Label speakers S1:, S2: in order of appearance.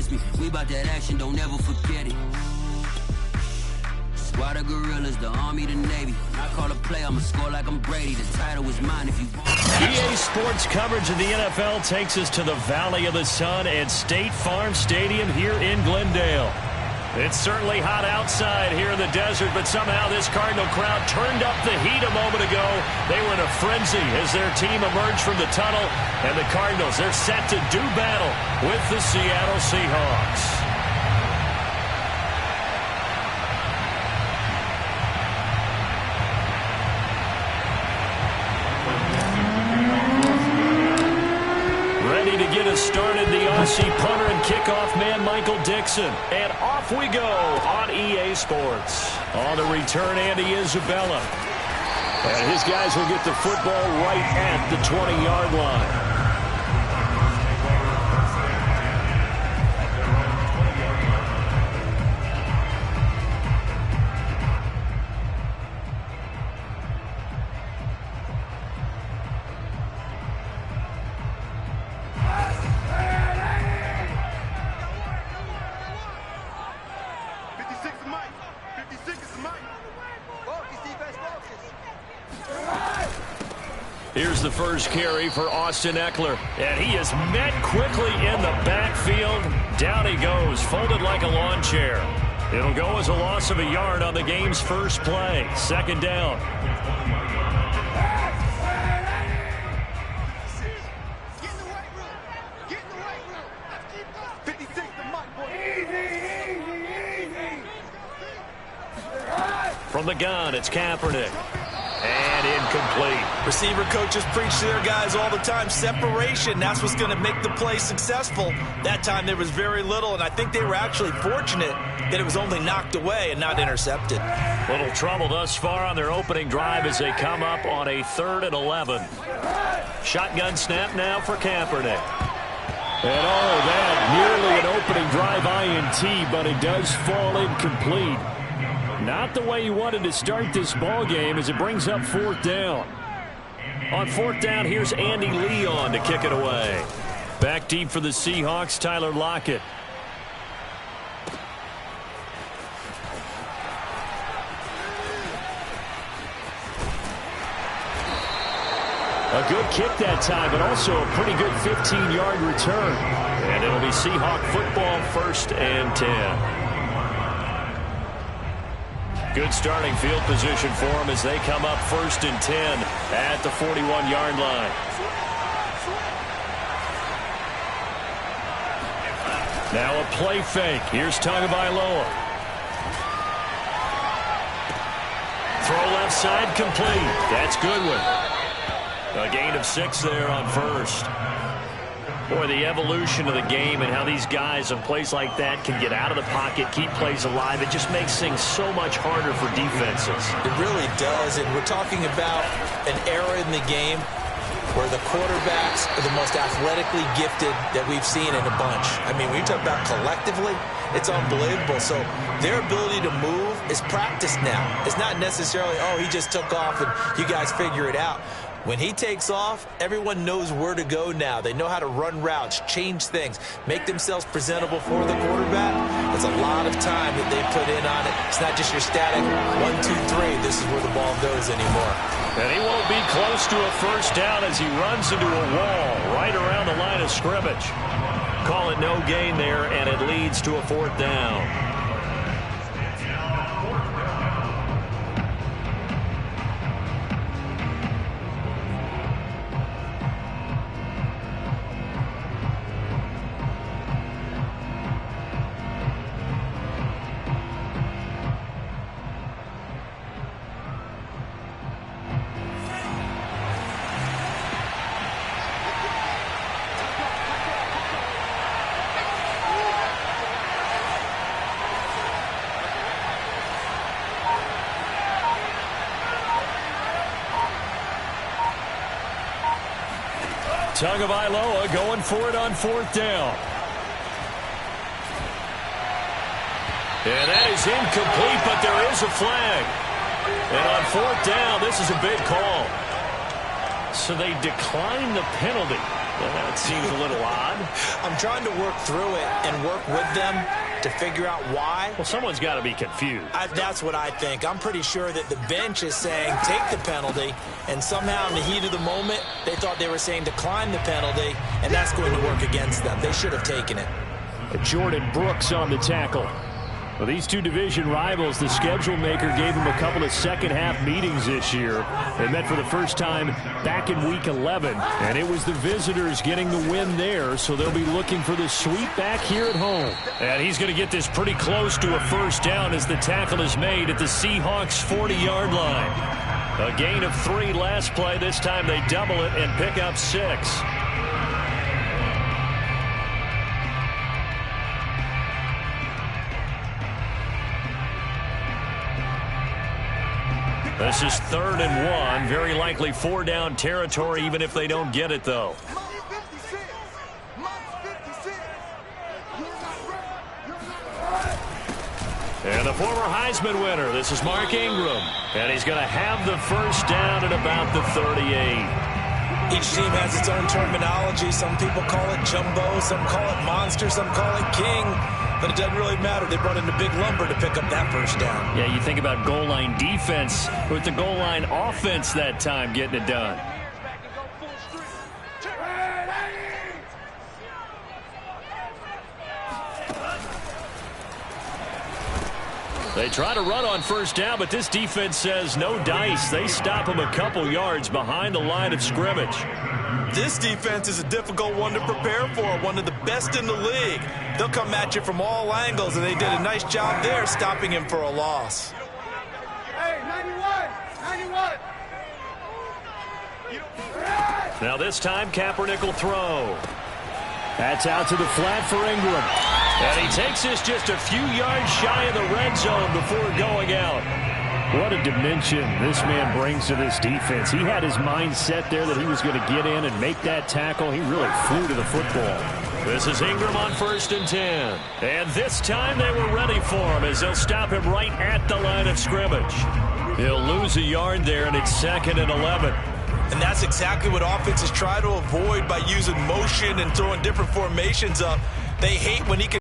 S1: trust me, we about that action, don't ever forget it. Squad of gorillas, the Army, the Navy. When I call a play, I'ma score like I'm Brady. The title is mine if you want.
S2: EA Sports coverage of the NFL takes us to the Valley of the Sun and State Farm Stadium here in Glendale. It's certainly hot outside here in the desert, but somehow this Cardinal crowd turned up the heat a moment ago. They were in a frenzy as their team emerged from the tunnel, and the Cardinals, they're set to do battle with the Seattle Seahawks. Started the Aussie punter and kickoff man Michael Dixon. And off we go on EA Sports. On the return, Andy Isabella. And his guys will get the football right at the 20-yard line. Here's the first carry for Austin Ekeler. And he is met quickly in the backfield. Down he goes, folded like a lawn chair. It'll go as a loss of a yard on the game's first play. Second down. From the gun, it's Kaepernick. And incomplete.
S3: Receiver coaches preach to their guys all the time. Separation, that's what's going to make the play successful. That time there was very little, and I think they were actually fortunate that it was only knocked away and not intercepted.
S2: Little trouble thus far on their opening drive as they come up on a 3rd and 11. Shotgun snap now for Kaepernick. And that nearly an opening drive INT, but it does fall incomplete. Not the way you wanted to start this ball game as it brings up 4th down. On 4th down, here's Andy Leon to kick it away. Back deep for the Seahawks, Tyler Lockett. A good kick that time, but also a pretty good 15-yard return. And it'll be Seahawk football, 1st and 10. Good starting field position for them as they come up 1st and 10 at the 41-yard line. Now a play fake. Here's Tagovailoa. Throw left side complete. That's Goodwin. A gain of 6 there on 1st. Boy, the evolution of the game and how these guys on plays like that can get out of the pocket, keep plays alive, it just makes things so much harder for defenses.
S3: It really does, and we're talking about an era in the game where the quarterbacks are the most athletically gifted that we've seen in a bunch. I mean, when you talk about collectively, it's unbelievable. So their ability to move is practiced now. It's not necessarily, oh, he just took off and you guys figure it out. When he takes off, everyone knows where to go now. They know how to run routes, change things, make themselves presentable for the quarterback. That's a lot of time that they put in on it. It's not just your static 1, 2, 3. This is where the ball goes anymore.
S2: And he won't be close to a 1st down as he runs into a wall right around the line of scrimmage. Call it no gain there, and it leads to a 4th down. Tagovailoa going for it on 4th down. And that is incomplete, but there is a flag. And on 4th down, this is a big call. So they decline the penalty. That seems a little odd.
S3: I'm trying to work through it and work with them to figure out why.
S2: Well, someone's got to be confused.
S3: That's what I think. I'm pretty sure that the bench is saying take the penalty, and somehow in the heat of the moment, they thought they were saying decline the penalty, and that's going to work against them. They should have taken it.
S2: Jordan Brooks on the tackle. Well, these two division rivals, the schedule maker gave them a couple of second-half meetings this year. They met for the first time back in Week 11, and it was the visitors getting the win there, so they'll be looking for the sweep back here at home. And he's going to get this pretty close to a first down as the tackle is made at the Seahawks' 40-yard line. A gain of 3 last play. This time they double it and pick up 6. This is 3rd and 1. Very likely 4-down territory, even if they don't get it, though. And the former Heisman winner, this is Mark Ingram. And he's going to have the first down at about the 38.
S3: Each team has its own terminology. Some people call it jumbo, some call it monster, some call it king. But it doesn't really matter. They brought in a big lumber to pick up that first down.
S2: Yeah, you think about goal line defense with the goal line offense that time getting it done. They try to run on first down, but this defense says no dice. They stop them a couple yards behind the line of scrimmage.
S3: This defense is a difficult one to prepare for, one of the best in the league. They'll come at you from all angles, and they did a nice job there stopping him for a loss.
S4: Hey, 91!
S2: Now this time, Kaepernick will throw. That's out to the flat for Ingram. And he takes this just a few yards shy of the red zone before going out. What a dimension this man brings to this defense. He had his mind set there that he was going to get in and make that tackle. He really flew to the football. This is Ingram on 1st and 10. And this time they were ready for him as they'll stop him right at the line of scrimmage. He'll lose a yard there, and it's 2nd and 11.
S3: And that's exactly what offenses try to avoid by using motion and throwing different formations up. They hate when he can